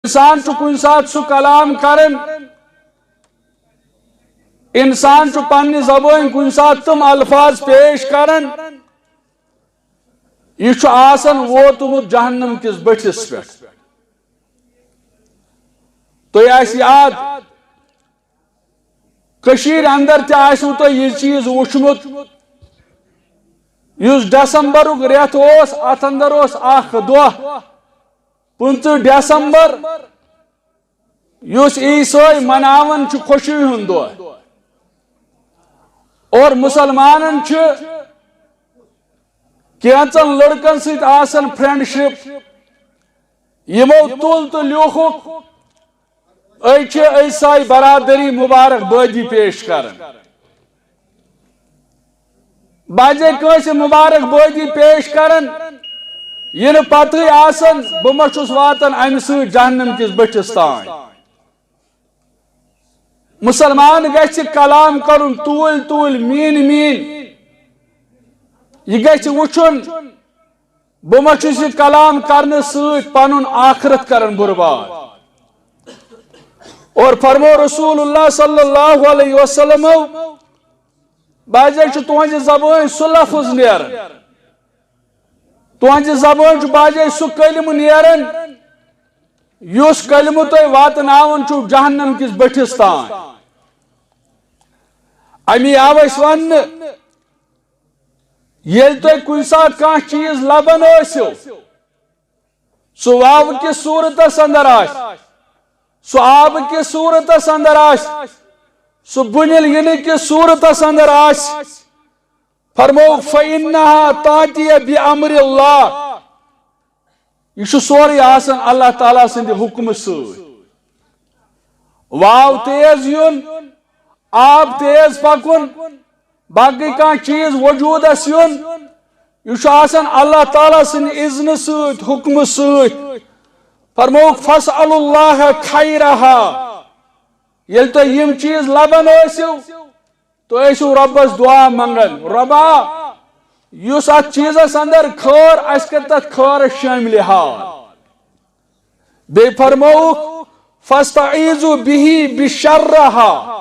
انسان کن سات سو کلام کرن انسان پنہ زبان کن سات تم الفاظ پیش کرن یہ آسان ووتمت جہنم کس بٹھس پہ تو یاد کشیر اندر تیسو تو یہ چیز وچمت اس ڈسمبر ریت ات اندر اخ دہ 15 ڈسمبر اس عیسائی مناون خوشی ہند دہ اور مسلمانن کینچن لڑکن ست آسن فرینڈشپ یمو تل تو لیوکھک عیسائی برادری مبارک بادی پیش کرن باجے کنس مبارک بادی پیش کرن یہ پتہ آسن بہ واتن امہ سۭتۍ جہنم کس بٹھس تان مسلمان گژھِ کلام کرن طول طول مین مین یہ گژھِ وچھن بہ چھُس یہ کلام کرنے سۭتۍ پنن آخرت کرن برباد اور فرمو رسول اللہ صلی اللہ علیہ وسلم باجے تہذ زبان سہ لفظ نیران تہذ زبان باجے سہ کلمہ نیران اس کلمہ تہ واتناون جہنم کس بٹھس تان امی آو اس ون یل تہ کن سات کان چیز لبن ٲسِو سہ واو کس صورتس اندر آس سہ آب کس صورتس اندر آس سہ بنیل ینہ کس صورتس اندر آس فرمو فإنها تأتي بأمر الله یہ سوری آسان اللہ تعالیٰ سند حکم سۭتۍ واو تیز یون آب تیز پکن باقی کان چیز وجودس یون یہ آسان اللہ تعالیٰ سند اذن سۭتۍ حکم سۭتۍ فرموک فاسأل اللہ خیرها یل تو یم چیز لبن ٲسِو تو ٲسِو ربس دعا منگن ربا یس ات چیزس اندر خیر اس کر تت خیر شامل حال بے فرموک فاستعیذوا به بشرها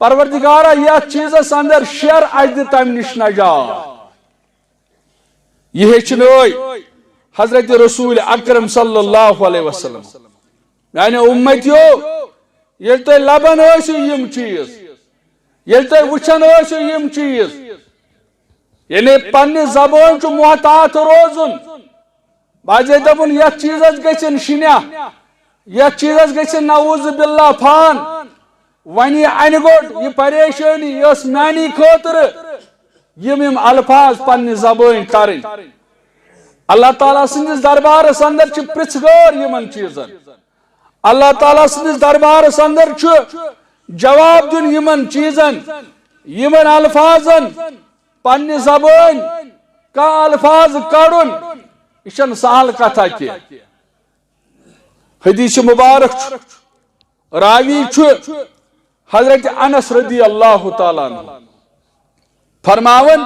پروردگارا یہ چیزس اندر شر اجد تم نش نجات یہ ہچنوئی حضرت رسول اکرم صلی اللہ علیہ وسلم یعنی امتیو یل تو لبن ٲسِو یم چیز یل تو وچھن ٲسِو یم چیز یعنی پنہ زبان محتاط روزن باجے دپن یتھ چیزس گژھن شنیا یتھ چیزس گژھن نعوذ باللہ فان ونی انہ گوٹ یہ پریشانی یس میانی خاطر یم الفاظ پنہ زبان کرن اللہ تعالیٰ سندس دربارس اندر پرژھگار یمن چیزن اللہ تعالیٰ سندس دربارس اندر جواب دن یمن چیزن یمن الفاظن پنہ زبان کا الفاظ کڑن یہ سہل کتھا کی حدیث مبارک راوی حضرت انس رضی اللہ تعالیٰ عنہ فرماون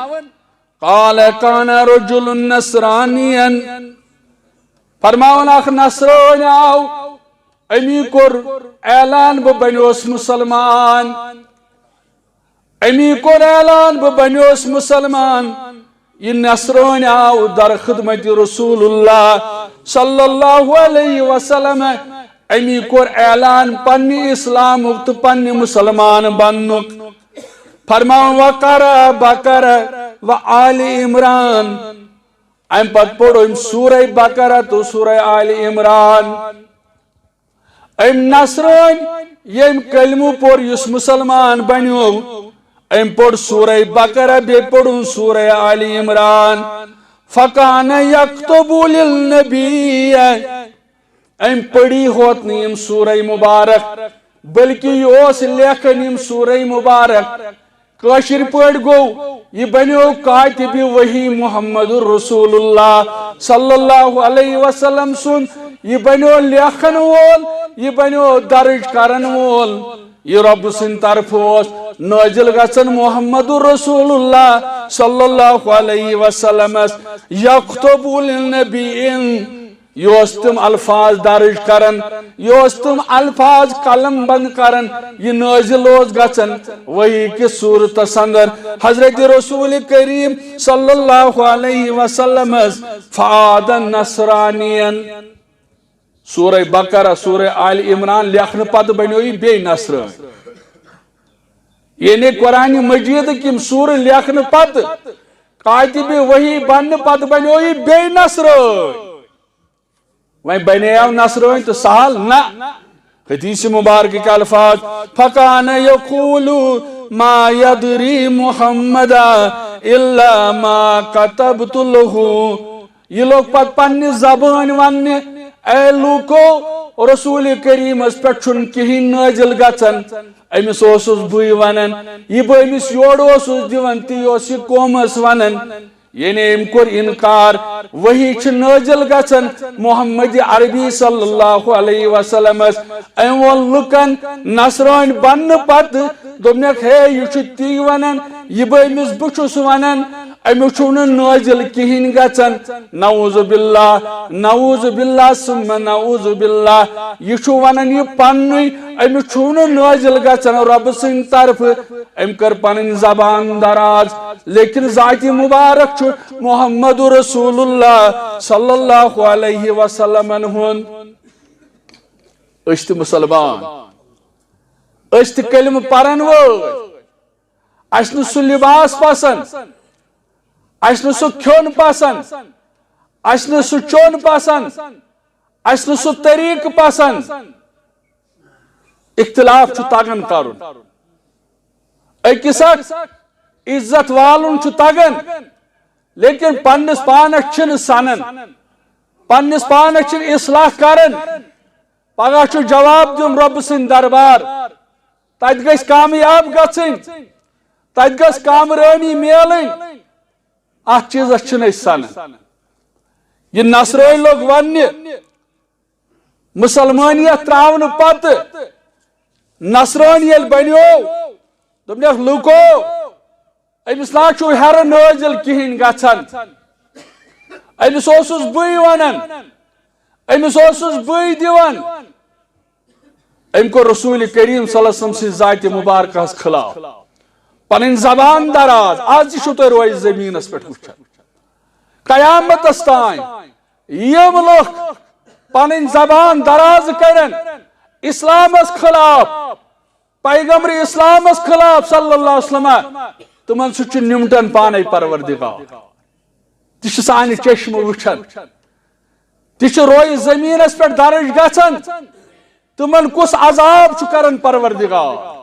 قال کان رجل نصرانیا فرماون اخ نصرانی آو امی کور اعلان بہ بنیوس مسلمان امی کور اعلان بہ بنیوس مسلمان یہ نصرانی آو در خدمت رسول اللہ صلی اللہ علیہ وسلم امی کور اعلان پنی اسلام تو پنی مسلمان بننک فرماون وقرأ بقرہ و آل عمران ام پت پڑھو ام سورہ بقرہ تو سورہ آل عمران ام نصران یم کلمہ پور یس مسلمان بنیو ام پڑھ سورہ بقرہ بے پڑھو سورہ آل عمران فکان یکتب للنبی ام پڑھی ہوت نیم سورہ مبارک بلکہ یہ اس لیکن یم سورہ مبارک کاشر پڑھ گو یہ بنیو کاتب وحی محمد رسول اللہ صلی اللہ علیہ وسلم سن یہ بنیو لیکن وول یہ بنیو درج کرن وول یہ رب سن طرف نازل گژھن محمد رسول اللہ صلی اللہ علیہ وسلم یکتب للنبیین یہ تم الفاظ درج کرن یہ تم الفاظ قلم بند کرن یہ نازل گژھن وہی کس صورتس اندر حضرت رسول کریم صلی اللہ علیہ وسلم فعاد نصرانین سورہ بقرہ سورہ آل عمران لکھن پتہ بنیو یہ بے نصرانی یعنی قرآن مجید کم سور لکھن پتہ کاتب وحی بن پتہ بنیو یہ بے نصرانی وہیں بنیاو نصرانی تو سہل نا حدیث مبارک کے الفاظ فَقَانَ يَقُولُ مَا يَدْرِي مُحَمَّدَ إِلَّا مَا قَتَبْتُ لَهُ یہ لوگ پت پنی زبان ونی اے لوکو رسول کریم اس پر چھن کہین نازل گژھن امس اوسس بوئی ونن یہ بہ امس یور اوسس دیون تی اوس یہ قومس ونن یعنی ام کور انکار وہی چھ نازل گژھن محمد عربی صلی اللہ علیہ وسلم ام لکن نصران بن پت دوپنک ہے یہ چھ تی ونن یہ بہ امس بچھس ونن امیک چھو نازل کہین گژھن نعوذ باللہ ثم نعوذ باللہ یہ چھو ونن یہ پنوی امیک چھو نازل گژھن رب سن طرف ام کر پنن زبان دراز لیکن ذات مبارک چھو محمد رسول اللہ صلی اللہ علیہ وسلم ہن اشت مسلمان اشت کلم پرن وہ اشن سو لباس پسند اشن سو کھون پسند اشن سو چون پسند اشن سو طریق پسند اختلاف چھو تگن کرن اکس عزت والن چھو تگن لیکن پنس پانس چھن سنن پنس پانس چھن اصلاح کرن پگہ چھو جواب دن رب سن دربار تت گژھِ کامیاب گژھن تت گژھِ کامرانی میلن ات چیزس چھن سنن یہ نصرٲنۍ لوگ وننہِ مسلمانیت تراون پتہ نصرٲنۍ ییٚلہِ بنیو دوٚپنکھ لوٗکو امس نا چھو ہر نازل کہین گژھن امس اوسس بٕے ونان امس اوسس بٕے دِوان ام کو رسول کریم صلی اللہ علیہ وسلم سی ذات مبارکہ خلاف پنن زبان دراز آج چھو تو روز زمینس پہ وچھان قیامتس تائیں یم لوگ پنن زبان دراز کرن اسلامس خلاف پیغمبر اسلامس خلاف صلی اللہ علیہ وسلم تمن سچ نمٹن پانے پروردگار تہ سانہ چشم وچھان تہ روز زمینس پہ درج گژھان تمن کس عذاب کرن پروردگار